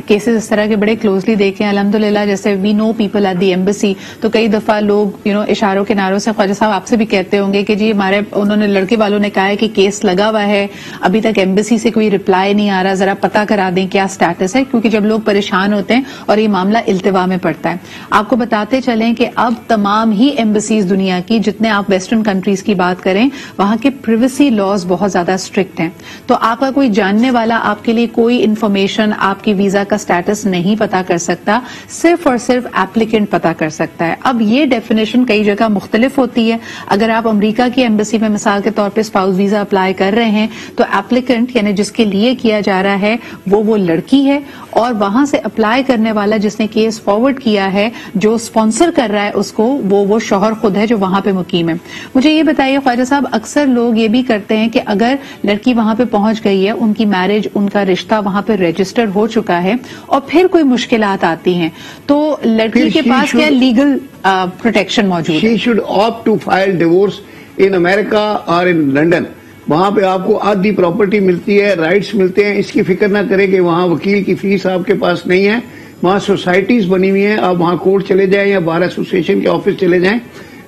کیسز اس طرح کے بڑے کلوزلی دیکھے ہیں الحمدللہ, جیسے we know people at the embassy, تو کئی دفعہ لوگ اشاروں کناروں سے, خواجہ صاحب آپ سے بھی کہتے ہوں گے کہ جی ہمارے انہوں نے لڑکے والوں نے کہا ہے کہ کیس لگا ہوا ہے, ابھی تک ایمبیسی سے کوئی رپلائی نہیں آ رہا, ذرا پتہ کرا دیں کیا سٹیٹس ہے, کیونکہ جب لوگ پریشان ہوتے ہیں اور یہ معاملہ التوا میں پڑتا ہے. آپ کو بتاتے چلیں کہ اب تمام ہی ایمبیسیز دنیا کی, جتنے آپ ویسٹرن کنٹریز کی بات کریں, وہاں کے پریویسی لاز بہت زیادہ اسٹرکٹ ہیں. تو آپ کا کوئی جاننے والا آپ کے لیے کوئی انفارمیشن, آپ کی ویزا کا سٹیٹس نہیں پتا کر سکتا, صرف اور صرف ایپلیکنٹ پتا کر سکتا ہے. اب یہ ڈیفینیشن کئی جگہ مختلف ہوتی ہے. اگر آپ امریکہ کی ایمبیسی میں مثال کے طور پہ اسپاؤس ویزا اپلائی کر رہے ہیں تو ایپلیکنٹ یعنی جس کے لیے کیا جا رہا ہے وہ لڑکی ہے, اور وہاں سے اپلائی کرنے والا جس نے کیس فارورڈ کیا ہے, جو اسپانسر کر رہا ہے اس کو, وہ شوہر خود ہے جو وہاں پہ مقیم ہے. مجھے یہ بتائیے خواجہ صاحب, اکثر لوگ یہ بھی کرتے ہیں کہ اگر لڑکی وہاں پہ پہنچ گئی ہے, ان کی میرج, ان کا رشتہ وہاں پہ رجسٹر ہو چکا ہے, اور پھر کوئی مشکلات آتی ہیں تو لڑکی کے پاس کیا لیگل پروٹیکشن موجود ہے؟ She should opt to file divorce in America or in London. وہاں پہ آپ کو آدھی پراپرٹی ملتی ہے, رائٹس ملتے ہیں. اس کی فکر نہ کریں کہ وہاں وکیل کی فیس آپ کے پاس نہیں ہے. وہاں سوسائٹیز بنی ہوئی ہیں, آپ وہاں کورٹ چلے جائیں یا بار ایسوسیشن کے آفس چلے جائیں,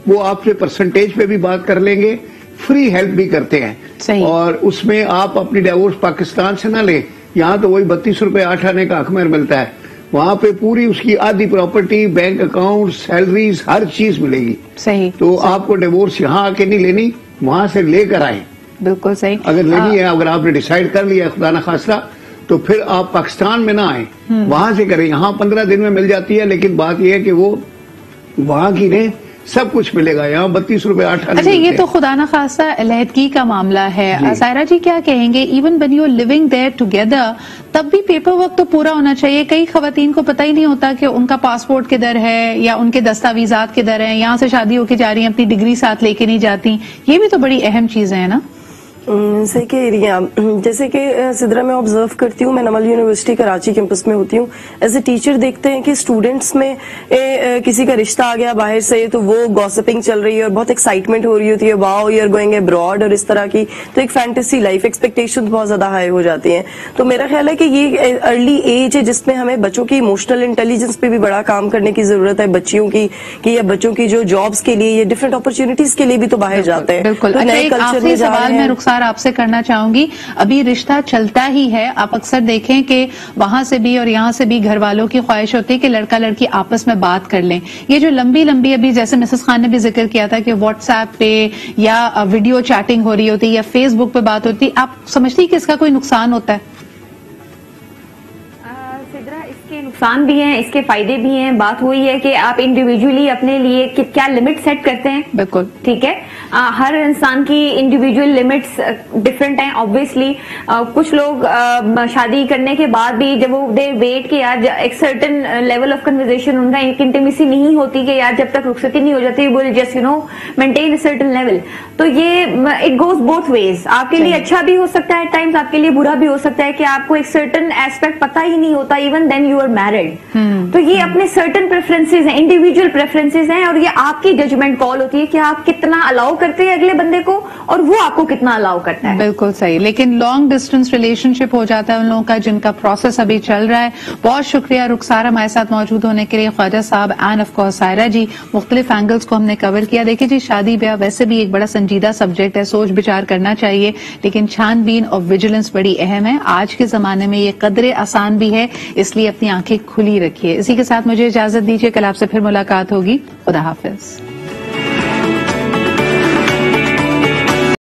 وہ آپ سے پرسنٹیج پہ بھی بات کر لیں گے, فری ہیلپ بھی کرتے ہیں. اور اس میں آپ اپنی ڈیورس پاکستان سے نہ لیں, یہاں تو وہی 32 روپے 8 آنے کا حق مہر ملتا ہے. وہاں پہ پوری اس کی آدھی پراپرٹی, بینک اکاؤنٹ, سیلریز, ہر چیز ملے گی. صحیح. تو آپ کو ڈیورس یہاں آ کے نہیں لینی, وہاں سے لے کر آئیں. بالکل صحیح. اگر لینی ہے, اگر آپ نے ڈیسائیڈ کر لیا خدا نخواستہ, تو پھر آپ پاکستان میں نہ آئیں, وہاں سے کریں. یہاں 15 دن میں مل جاتی ہے, لیکن بات یہ ہے کہ وہ وہاں کی نہیں, سب کچھ ملے گا. یہاں 32 روپے 8 آنے. اچھا, یہ تو خدا نخواستہ علیحدگی کا معاملہ ہے. سائرہ جی کیا کہیں گے, even when you're living there together, تب بھی پیپر ورک تو پورا ہونا چاہیے. کئی خواتین کو پتہ ہی نہیں ہوتا کہ ان کا پاسپورٹ کدھر ہے یا ان کے دستاویزات کدھر ہیں. یہاں سے شادی ہو کے جا رہی ہیں, اپنی ڈگری ساتھ لے کے نہیں جاتی. یہ بھی تو بڑی اہم چیزیں ہیں نا. صحیح کہہ رہی ہیں. جیسے کہ سدرا میں آبزرو کرتی ہوں, میں نمل یونیورسٹی کراچی کیمپس میں ہوتی ہوں, ایز اے ٹیچر دیکھتے ہیں کہ اسٹوڈینٹس میں کسی کا رشتہ آ گیا باہر سے تو وہ گوسپنگ چل رہی ہے اور بہت ایکسائٹمنٹ ہو رہی ہوتی ہے, واؤ یو آر گوئنگ ابراڈ, اور اس طرح کی تو ایک فینٹیسی لائف, ایکسپیکٹیشن بہت زیادہ ہائی ہو جاتی ہیں. تو میرا خیال ہے کہ یہ ارلی ایج ہے جس میں ہمیں بچوں کی ایموشنل انٹیلیجنس پہ بھی بڑا کام کرنے کی ضرورت ہے. بچیوں کی کہ یا بچوں کی جو جابس کے لیے یا ڈفرینٹ اپرچونیٹیز کے لیے بھی تو باہر جاتے ہیں. بالکل. آخری سوال میں رخسار آپ سے کرنا چاہوں گی, ابھی رشتہ چلتا ہی ہے, آپ اکثر دیکھیں کہ وہاں سے بھی اور یہاں سے بھی گھر والوں کی خواہش ہوتی ہے کہ لڑکا لڑکی آپس میں بات کر لیں. یہ جو لمبی ابھی جیسے مسز خان نے بھی ذکر کیا تھا کہ واٹس ایپ پہ یا ویڈیو چیٹنگ ہو رہی ہوتی یا فیس بک پہ بات ہوتی, آپ سمجھتی کہ اس کا کوئی نقصان ہوتا ہے؟ اس کے نقصان بھی ہیں, اس کے فائدے بھی ہیں. بات وہی ہے کہ آپ انڈیویجولی اپنے لیے کیا لمٹ سیٹ کرتے ہیں. بالکل ٹھیک ہے, ہر انسان کی انڈیویجول لمٹس ڈفرینٹ ہیں. آبویسلی کچھ لوگ شادی کرنے کے بعد بھی جب وہ دے ویٹ کہ یار ایک سرٹن لیول آف کنورزیشن, ان کا ایک انٹیمیسی نہیں ہوتی کہ یار جب تک رخصتی نہیں ہو جاتی will just you know maintain a certain level. تو یہ اٹ گوز بوتھ ویز. آپ کے لیے اچھا بھی ہو سکتا ہے ایٹ ٹائمز, آپ کے لیے برا بھی ہو سکتا ہے کہ آپ کو ایک سرٹن ایسپیکٹ پتہ ہی نہیں ہوتا even then you are married. تو یہ اپنے سرٹن پریفرنسز ہیں, انڈیویجول پریفرنسز ہیں, اور یہ آپ کی ججمنٹ کال ہوتی ہے کہ آپ کتنا الاؤ کرتے ہیں اگلے بندے کو اور وہ آپ کو کتنا الاؤ کرتا ہے. بالکل صحیح. لیکن لانگ ڈسٹینس ریلیشن شپ ہو جاتا ہے ان لوگوں کا جن کا پروسیس ابھی چل رہا ہے. بہت شکریہ رخسار ہمارے ساتھ موجود ہونے کے لیے, خواجہ صاحب اینڈ آف کورس سائرہ جی. مختلف اینگلز کو ہم نے کور کیا. دیکھیں جی, شادی بیاہ ویسے بھی ایک بڑا سنجیدہ سبجیکٹ ہے, سوچ بچار کرنا چاہیے, لیکن چھان بین اور ویجیلنس بڑی اہم ہے. آج کے زمانے میں یہ قدرے آسان بھی ہے, اس لیے اپنی آنکھیں کھلی رکھیے. اسی کے ساتھ مجھے اجازت دیجیے, کل آپ سے پھر ملاقات ہوگی. خدا حافظ.